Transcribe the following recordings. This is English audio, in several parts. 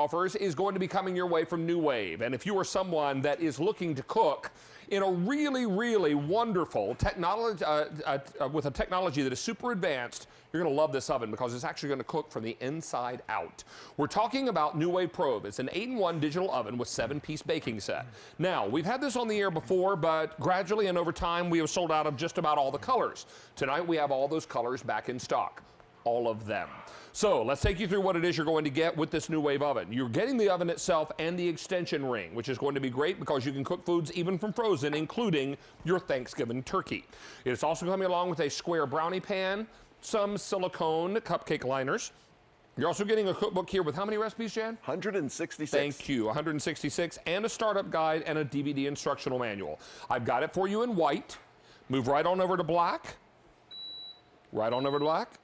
offers is going to be coming your way from NuWave. And if you are someone that is looking to cook in a really, really wonderful technology, with a technology that is super advanced, you're going to love this oven because it's actually going to cook from the inside out. We're talking about NuWave Pro. It's an 8-in-1 digital oven with 7-piece baking set. Now, we've had this on the air before, but gradually and over time, we have sold out of just about all the colors. Tonight, we have all those colors back in stock. All of them. So let's take you through what it is you're going to get with this NuWave oven. You're getting the oven itself and the extension ring, which is going to be great because you can cook foods even from frozen, including your Thanksgiving turkey. It's also coming along with a square brownie pan, some silicone cupcake liners. You're also getting a cookbook here with how many recipes, Jan? 166. Thank you, 166, and a startup guide and a DVD instructional manual. I've got it for you in white. Move right on over to black. Right on over to black.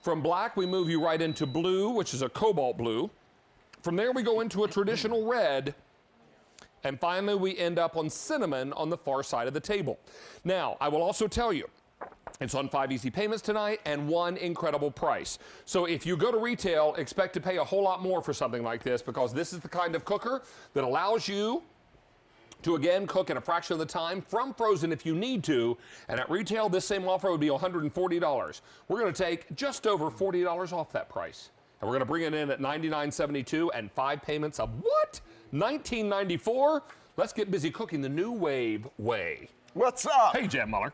From black, we move you right into blue, which is a cobalt blue. From there, we go into a traditional red. And finally, we end up on cinnamon on the far side of the table. Now, I will also tell you, it's on 5 easy payments tonight and one incredible price. So if you go to retail, expect to pay a whole lot more for something like this because this is the kind of cooker that allows you to again cook in a fraction of the time from frozen if you need to, and at retail this same offer would be $140. We're going to take just over $40 off that price, and we're going to bring it in at $99.72 and 5 payments of what? $19.94. Let's get busy cooking the NuWave way. What's up? Hey, Jan Muller.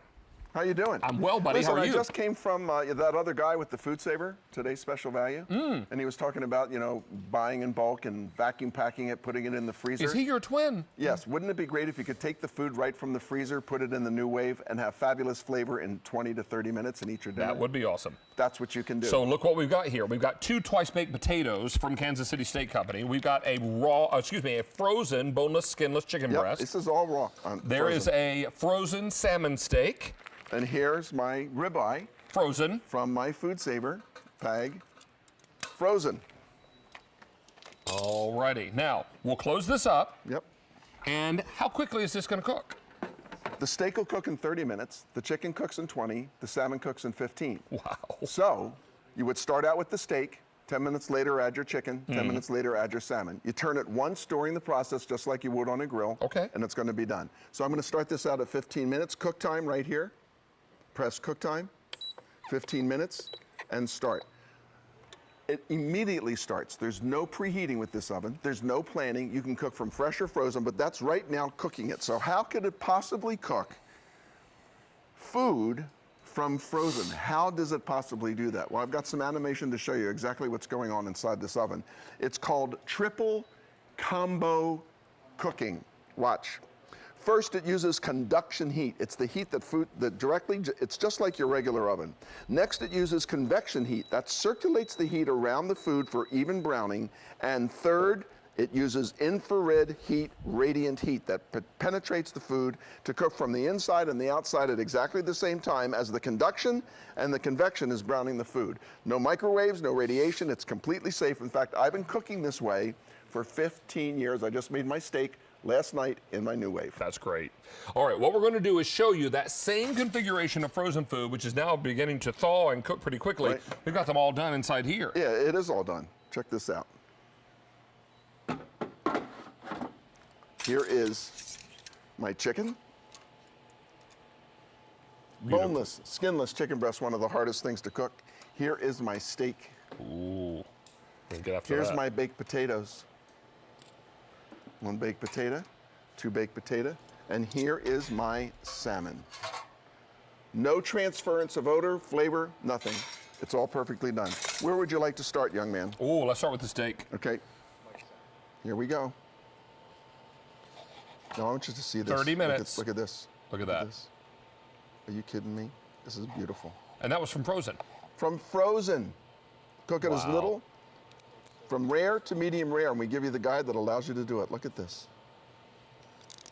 How you doing? I'm well, buddy. Listen, how are you? I just came from that other guy with the food saver, today's special value, and he was talking about, you know, buying in bulk and vacuum packing it, putting it in the freezer. Is he your twin? Yes. Wouldn't it be great if you could take the food right from the freezer, put it in the NuWave, and have fabulous flavor in 20 to 30 minutes and eat your dinner? That would be awesome. That's what you can do. So look what we've got here. We've got 2 twice-baked potatoes from Kansas City Steak Company. We've got a a frozen boneless, skinless chicken breast. This is all raw. There is a frozen salmon steak. And here's my ribeye. Frozen. From my food saver bag. Frozen. Alrighty. Now, we'll close this up. Yep. And how quickly is this going to cook? The steak will cook in 30 minutes. The chicken cooks in 20. The salmon cooks in 15. Wow. So, you would start out with the steak. 10 minutes later, add your chicken. 10 minutes later, add your salmon. You turn it once during the process, just like you would on a grill. Okay. And it's going to be done. So I'm going to start this out at 15 minutes. Cook time right here. Press cook time, 15 minutes, and start. It immediately starts. There's no preheating with this oven. There's no planning. You can cook from fresh or frozen, but that's right now cooking it. So how could it possibly cook food from frozen? How does it possibly do that? Well, I've got some animation to show you exactly what's going on inside this oven. It's called triple combo cooking. Watch. First, it uses conduction heat. It's the heat it's just like your regular oven. Next, it uses convection heat. That circulates the heat around the food for even browning. And third, it uses infrared heat, radiant heat that penetrates the food to cook from the inside and the outside at exactly the same time as the conduction and the convection is browning the food. No microwaves, no radiation. It's completely safe. In fact, I've been cooking this way for 15 years. I just made my steak last night in my NuWave. That's great. All right, what we're going to do is show you that same configuration of frozen food, which is now beginning to thaw and cook pretty quickly. Right. We've got them all done inside here. Yeah, it is all done. Check this out. Here is my chicken. Beautiful. Boneless, skinless chicken breast, one of the hardest things to cook. Here is my steak. Ooh. Get after Here's that. my baked potatoes. 1 baked potato, 2 baked potato, and here is my salmon. No transference of odor, flavor, nothing. It's all perfectly done. Where would you like to start, young man? Oh, let's start with the steak. Okay. Here we go. Now I want you to see this. 30 minutes. Look at this. Look at that. This. Are you kidding me? This is beautiful. And that was from frozen. From frozen. Cook it as Wow. little. From rare to medium rare, and we give you the guide that allows you to do it. Look at this.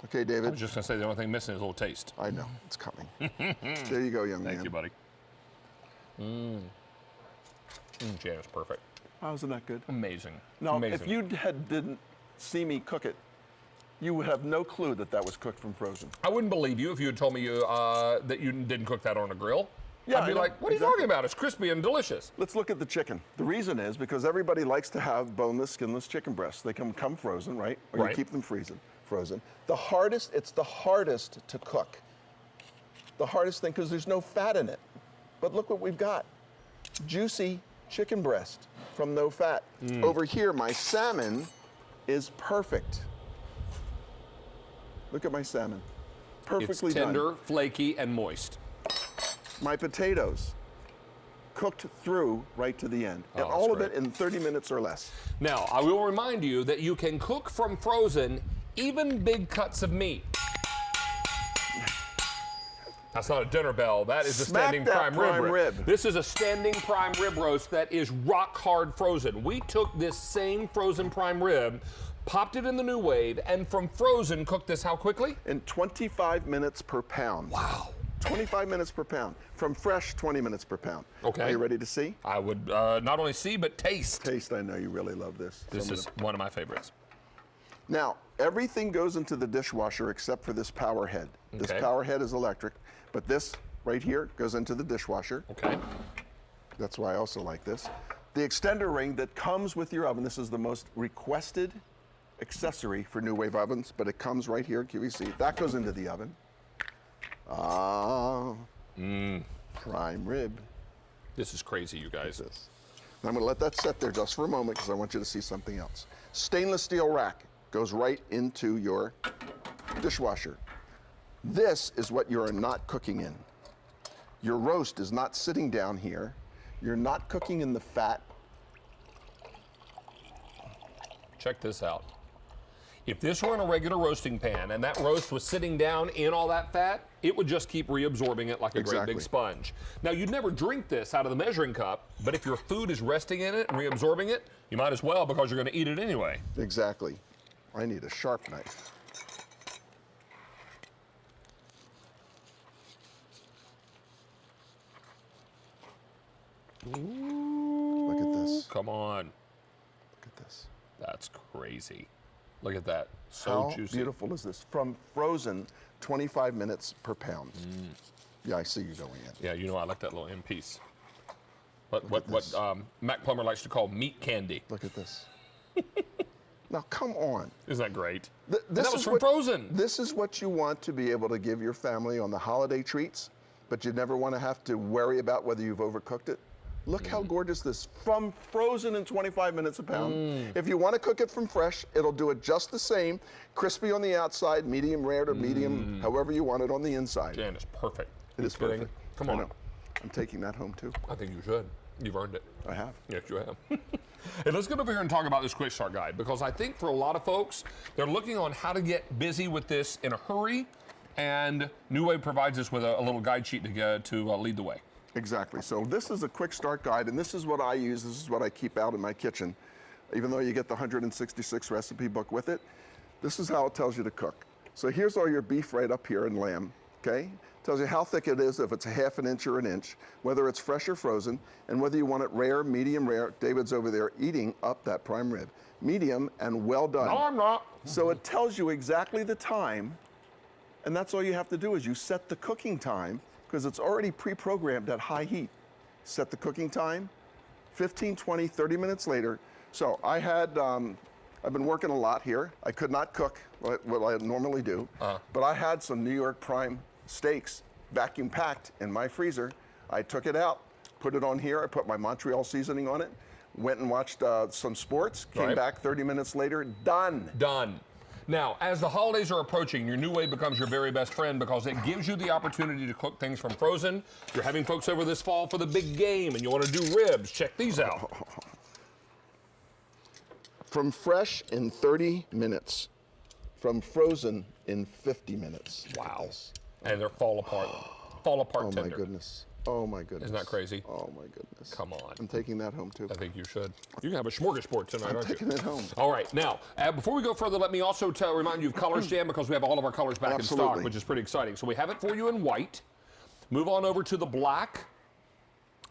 Okay, David. I was just going to say the only thing missing is a little taste. I know, it's coming. There you go, young man. Thank you, buddy. Jan, it's perfect. Oh, isn't that good? Amazing. Now, Amazing. if you didn't see me cook it, you would have no clue that that was cooked from frozen. I wouldn't believe you if you had told me that you didn't cook that on a grill. Yeah, I'd be I know. like, what are you talking about? It's crispy and delicious. Let's look at the chicken. The reason is because everybody likes to have boneless, skinless chicken breasts. They can come frozen, right? Or Right. you keep them frozen. It's the hardest to cook. The hardest thing because there's no fat in it. But look what we've got. Juicy chicken breast from no fat. Over here, my salmon is perfect. Look at my salmon. Perfectly It's tender, done. flaky, and moist. My potatoes, cooked through right to the end. And that's all of great. it in 30 minutes or less. Now, I will remind you that you can cook from frozen even big cuts of meat. That's not a dinner bell. That is a Smack standing that prime rib. rib. This is a standing prime rib roast that is rock hard frozen. We took this same frozen prime rib, popped it in the NuWave, and from frozen cooked this how quickly? In 25 minutes per pound. Wow. 25 minutes per pound. From fresh, 20 minutes per pound. Okay. Are you ready to see? I would not only see, but taste. Taste, I know you really love this. This is one of my favorites. Now, everything goes into the dishwasher except for this power head. This Okay. power head is electric, but this right here goes into the dishwasher. Okay. That's why I also like this. The extender ring that comes with your oven, this is the most requested accessory for NuWave ovens, but it comes right here, QVC. That goes into the oven. Prime rib. This is crazy, you guys. This. And I'm going to let that set there just for a moment because I want you to see something else. Stainless steel rack goes right into your dishwasher. This is what you're not cooking in. Your roast is not sitting down here. You're not cooking in the fat. Check this out. If this were in a regular roasting pan and that roast was sitting down in all that fat, it would just keep reabsorbing it like a great Exactly. big sponge. Now, you'd never drink this out of the measuring cup, but if your food is resting in it and reabsorbing it, you might as well because you're going to eat it anyway. Exactly. I need a sharp knife. Look at this. Come on. Look at this. That's crazy. Look at that. So How juicy. beautiful is this? From frozen, 25 minutes per pound. Yeah, I see you going in. Yeah, you know I like that little end piece. What Look at this. Mac Plummer likes to call meat candy. Look at this. Now, come on. Isn't that great? This And that was is from what- frozen. This is what you want to be able to give your family on the holiday treats, but you never want to have to worry about whether you've overcooked it. Look how gorgeous this, from frozen in 25 minutes a pound. If you want to cook it from fresh, it'll do it just the same, crispy on the outside, medium rare to medium, however you want it on the inside. Jan, it's perfect. It is kidding? perfect. Come I on. know. I'm taking that home too. I think you should. You've earned it. I have. Yes, you have. Hey, let's get over here and talk about this quick start guide because I think for a lot of folks, they're looking on how to get busy with this in a hurry, and NuWave provides us with a little guide sheet to lead the way. Exactly. So this is a quick start guide, and this is what I use. This is what I keep out in my kitchen. Even though you get the 166 recipe book with it, this is how it tells you to cook. So here's all your beef right up here and lamb, okay? Tells you how thick it is, if it's a half an inch or an inch, whether it's fresh or frozen, and whether you want it rare, medium rare. David's over there eating up that prime rib. Medium and well done. No, I'm not. So it tells you exactly the time, and that's all you have to do is you set the cooking time, because it's already pre-programmed at high heat. Set the cooking time, 15, 20, 30 minutes later. So I had, I've been working a lot here. I could not cook what I normally do, but I had some New York prime steaks vacuum packed in my freezer. I took it out, put it on here. I put my Montreal seasoning on it, went and watched some sports, came Right. back 30 minutes later, done. Done. Now, as the holidays are approaching, your NuWave becomes your very best friend because it gives you the opportunity to cook things from frozen. You're having folks over this fall for the big game and you want to do ribs. Check these out. From fresh in 30 minutes, from frozen in 50 minutes. Look at Wow. this. And they're fall apart Oh tender. my goodness. Oh my goodness. Isn't that crazy? Oh my goodness. Come on. I'm taking that home too. I think you should. You can have a smorgasbord tonight, I'm aren't taking you? it home. All right. Now, before we go further, let me also remind you of colors, Jan, because we have all of our colors back in stock, Absolutely. which is pretty exciting. So we have it for you in white. Move on over to the black.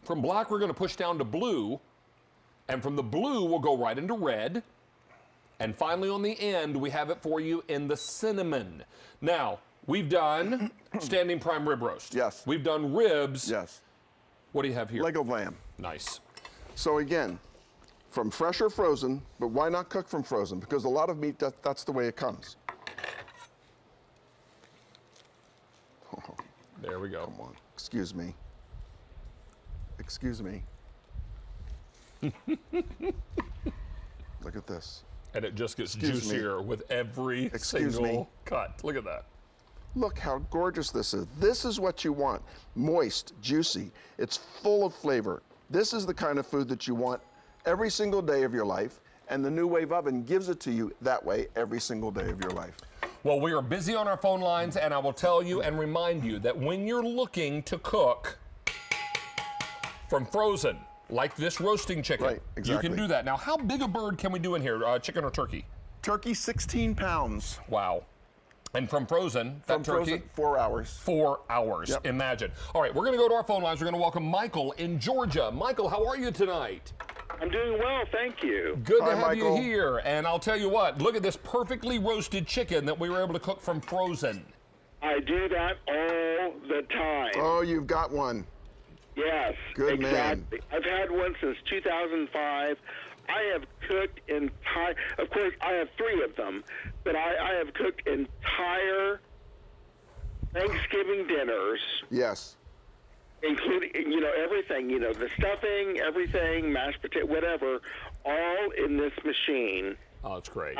From black, we're going to push down to blue. And from the blue, we'll go right into red. And finally, on the end, we have it for you in the cinnamon. Now, we've done standing prime rib roast. Yes. We've done ribs. Yes. What do you have here? leg of lamb. Nice. So again, from fresh or frozen, but why not cook from frozen? Because a lot of meat, that's the way it comes. Oh, There we go. come on, excuse me. Excuse me. Look at this. And it just gets Excuse me. juicier with every Excuse single me. cut. Look at that. Look how gorgeous this is. This is what you want. Moist, juicy. It's full of flavor. This is the kind of food that you want every single day of your life, and the NuWave oven gives it to you that way every single day of your life. Well, we are busy on our phone lines, and I will tell you and remind you that when you're looking to cook from frozen, like this roasting chicken, Right, exactly. you can do that. Now, how big a bird can we do in here, chicken or turkey? Turkey, 16 pounds. Wow. And from frozen, that From turkey? frozen, 4 hours. 4 hours. Yep. Imagine. All right, we're going to go to our phone lines. We're going to welcome Michael in Georgia. Michael, how are you tonight? I'm doing well, thank you. Good Hi, to have Michael. you here. And I'll tell you what, look at this perfectly roasted chicken that we were able to cook from frozen. I do that all the time. Oh, you've got one. Yes, Good man. exactly. I've had one since 2005. I have cooked entire, of course, I have 3 of them, but I have cooked entire Thanksgiving dinners, Yes. including, everything, the stuffing, everything, mashed potato, whatever, all in this machine. Oh, it's great.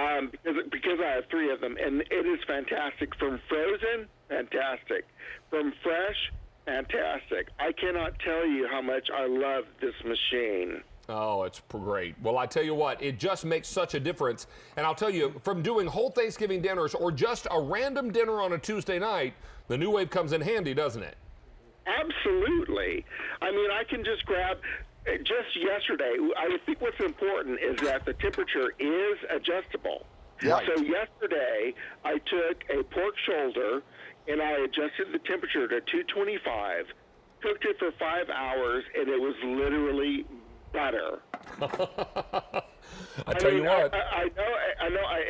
Because I have 3 of them, and it is fantastic. From frozen, fantastic. From fresh, fantastic. I cannot tell you how much I love this machine. Oh, it's great. Well, I tell you what, it just makes such a difference. And I'll tell you, from doing whole Thanksgiving dinners or just a random dinner on a Tuesday night, the NuWave comes in handy, doesn't it? Absolutely. I mean, I can just grab. Just yesterday, I think what's important is that the temperature is adjustable. Right. So yesterday, I took a pork shoulder and I adjusted the temperature to 225, cooked it for 5 hours, and it was literally butter. I tell you what. I know,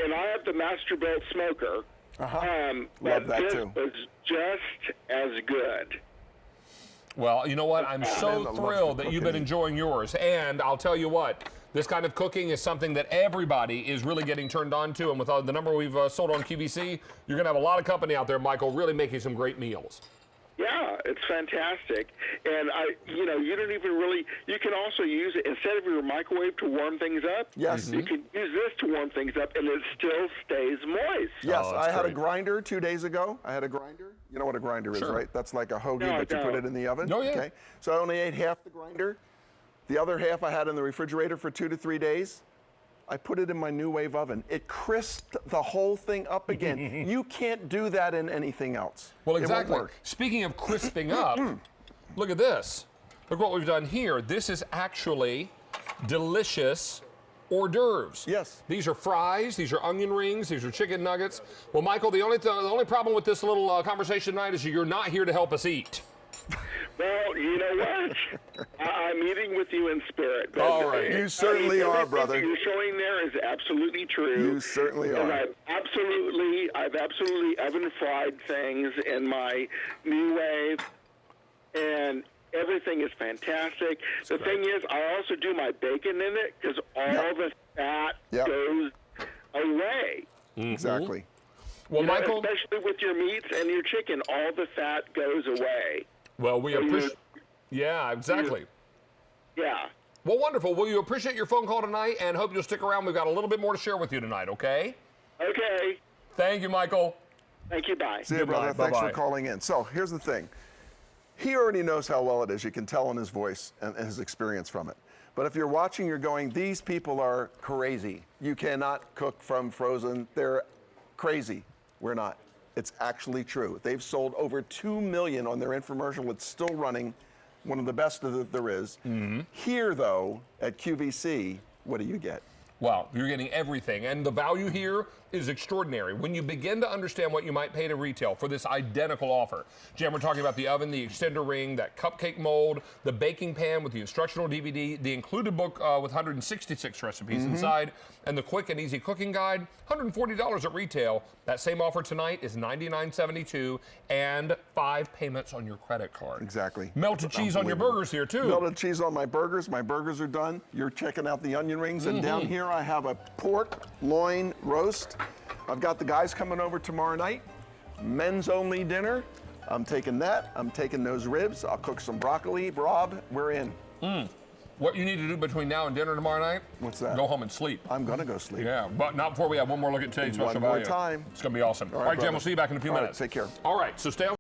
and I have the Masterbuilt smoker. Love But that this too. was just as good. Well, you know what? I'm so Man that loves thrilled to that you've cook been and eat. enjoying yours. And I'll tell you what, this kind of cooking is something that everybody is really getting turned on to. And with the number we've sold on QVC, you're going to have a lot of company out there, Michael, really making some great meals. Yeah, it's fantastic. And you don't even really, you can also use it instead of your microwave to warm things up. Yes. You can use this to warm things up and it still stays moist. Yes, Oh, that's I had a great. grinder 2 days ago. I had a grinder. You know what a grinder Sure. is, right? That's like a hoagie, No, I but you put don't. it in the oven. Oh, yeah. Okay. So I only ate half the grinder. The other half I had in the refrigerator for 2 to 3 days. I put it in my NuWave oven. It crisped the whole thing up again. You can't do that in anything else. Well, It won't exactly. work. Speaking of crisping up, look at this. Look what we've done here. This is actually delicious hors d'oeuvres. Yes. These are fries. These are onion rings. These are chicken nuggets. Well, Michael, the only problem with this little conversation tonight is you're not here to help us eat. Well, you know what? I'm eating with you in spirit. But, All right. You certainly are, everything brother. that you're showing there is absolutely true. You certainly And are. I've absolutely oven fried things in my NuWave, and everything is fantastic. The thing is, I also do my bacon in it because all the fat Yep. goes away. Exactly. Well, You know, Michael, especially with your meats and your chicken, all the fat goes away. well, we So you- appreciate. Yeah, exactly. Yeah. Well, wonderful. Well, you appreciate your phone call tonight and hope you'll stick around. We've got a little bit more to share with you tonight, okay? Okay. Thank you, Michael. Thank you. Bye. See you, Goodbye. brother. Thanks Bye-bye. for calling in. So here's the thing. He already knows how well it is. You can tell in his voice and his experience from it. But if you're watching, you're going, these people are crazy. You cannot cook from frozen. They're crazy. We're not. It's actually true. They've sold over 2 million on their infomercial. It's still running. One of the best that there is. Here, though, at QVC, what do you get? Wow, you're getting everything. And the value here is extraordinary. When you begin to understand what you might pay to retail for this identical offer. Jan, we're talking about the oven, the extender ring, that cupcake mold, the baking pan with the instructional DVD, the included book with 166 recipes inside, and the quick and easy cooking guide, $140 at retail. That same offer tonight is $99.72 and 5 payments on your credit card. Exactly. Melted cheese on your burgers here too. Melted cheese on my burgers. My burgers are done. You're checking out the onion rings. And down here I have a pork loin roast. I've got the guys coming over tomorrow night. Men's only dinner. I'm taking that. I'm taking those ribs. I'll cook some broccoli. Rob, we're in. What you need to do between now and dinner tomorrow night? What's that? Go home and sleep. I'm gonna go sleep. Yeah, but not before we have one more look at today's special value. One more time. It's gonna be awesome. All right, Jen, brother. we'll see you back in a few All right, minutes. take care. All right, so stay on.